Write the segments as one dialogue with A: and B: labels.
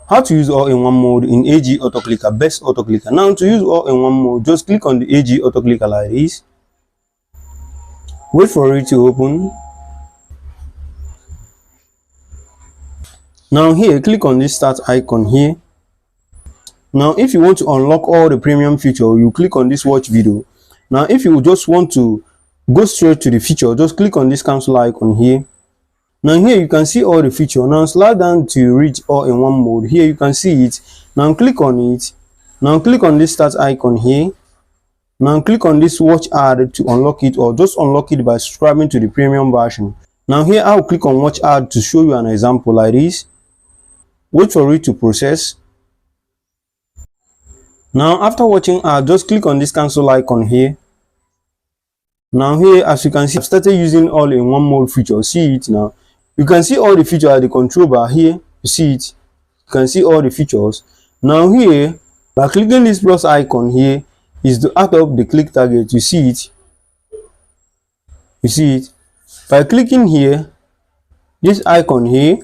A: How to use all-in-one mode in AG auto clicker, best auto clicker. Now to use all-in-one mode, just click on the AG auto clicker like this. Wait for it to open. Now here, click on this start icon here. Now if you want to unlock all the premium feature, you click on this watch video. Now if you just want to go straight to the feature, just click on this cancel icon here. Now here you can see all the feature. Now slide down to reach all-in-one mode. Here you can see it. Now click on it. Now click on this start icon here. Now click on this watch ad to unlock it, or just unlock it by subscribing to the premium version. Now here I'll click on watch ad to show you an example like this. Wait for it to process. Now after watching ad, just click on this cancel icon here. Now here, as you can see, I've started using all-in-one mode feature. See it now. You can see all the features at the control bar here. You see it. You can see all the features. Now here, by clicking this plus icon here, is to add up the click target. You see it. You see it. By clicking here, this icon here,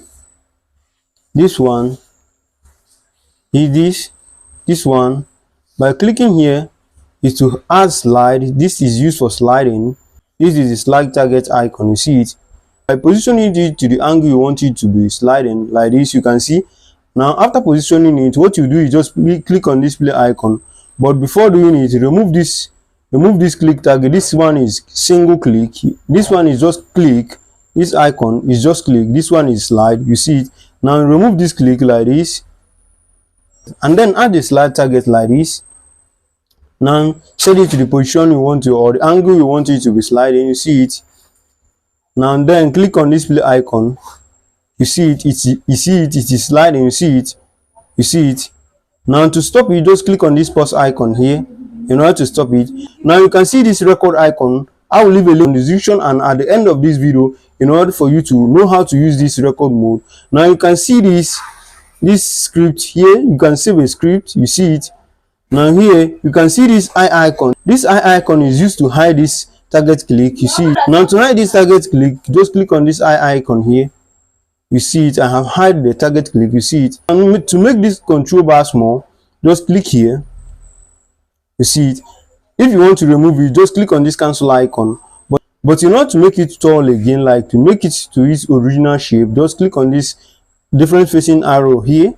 A: this one, this one. By clicking here is to add slide. This is used for sliding. This is the slide target icon. You see it. By positioning it to the angle you want it to be sliding like this, you can see. Now after positioning it, what you do is just click on this play icon. But before doing it, remove this click target. This one is single click. This one is just click. This icon is just click. This one is slide. You see it. Now remove this click like this, and then add the slide target like this. Now set it to the position you want to, or the angle you want it to be sliding. You see it. Now then click on this play icon. You see it. It is sliding. You see it. You see it. Now to stop it, just click on this pause icon here in order to stop it. Now you can see this record icon. I will leave a link in the description and at the end of this video in order for you to know how to use this record mode. Now you can see this script here. You can save a script. You see it. Now here you can see this eye icon. This eye icon is used to hide this target click. You see it. Now to hide this target click, just click on this eye icon here. You see it. I have hide the target click. You see it. And to make this control bar small, just click here. You see it. If you want to remove it, just click on this cancel icon. But in order to make it tall again, like to make it to its original shape, just click on this different facing arrow here.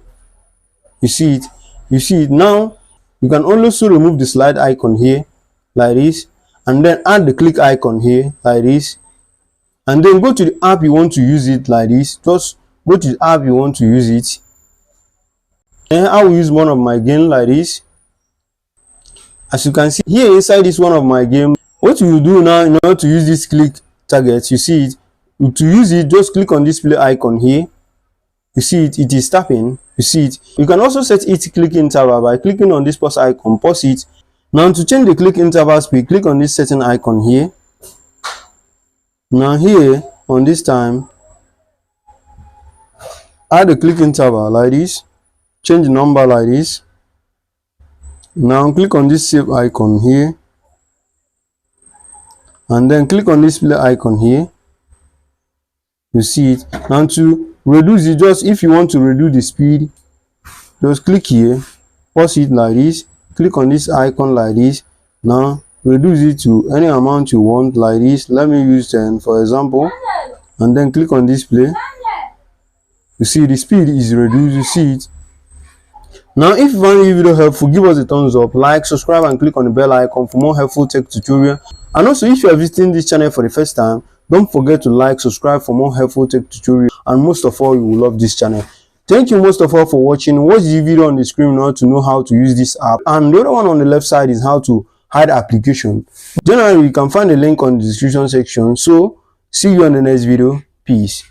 A: You see it. You see it. Now you can also remove the slide icon here like this, and then add the click icon here like this, and then go to the app you want to use it like this. Just go to the app you want to use it, and I will use one of my game like this. As you can see here inside this one of my game, what you will do now in order to use this click target, you see it. To use it, just click on this play icon here. You see it. It is tapping. You see it. You can also set its click interval by clicking on this pause icon. Pause it. Now to change the click interval speed, click on this setting icon here. Now here on this time, add the click interval like this. Change the number like this. Now click on this save icon here, and then click on this play icon here. You see it. Now to reduce it, just if you want to reduce the speed, just click here, pause it like this, click on this icon like this. Now reduce it to any amount you want like this. Let me use 10 for example, and then click on display. You see the speed is reduced. You see it. Now if you find this video helpful, give us a thumbs up, like, subscribe and click on the bell icon for more helpful tech tutorial. And also if you are visiting this channel for the first time, don't forget to like, subscribe for more helpful tech tutorial, and most of all, you will love this channel. Thank you most of all for watching. Watch the video on the screen in order to know how to use this app, and the other one on the left side is how to hide application. Generally, you can find the link on the description section. So see you on the next video. Peace.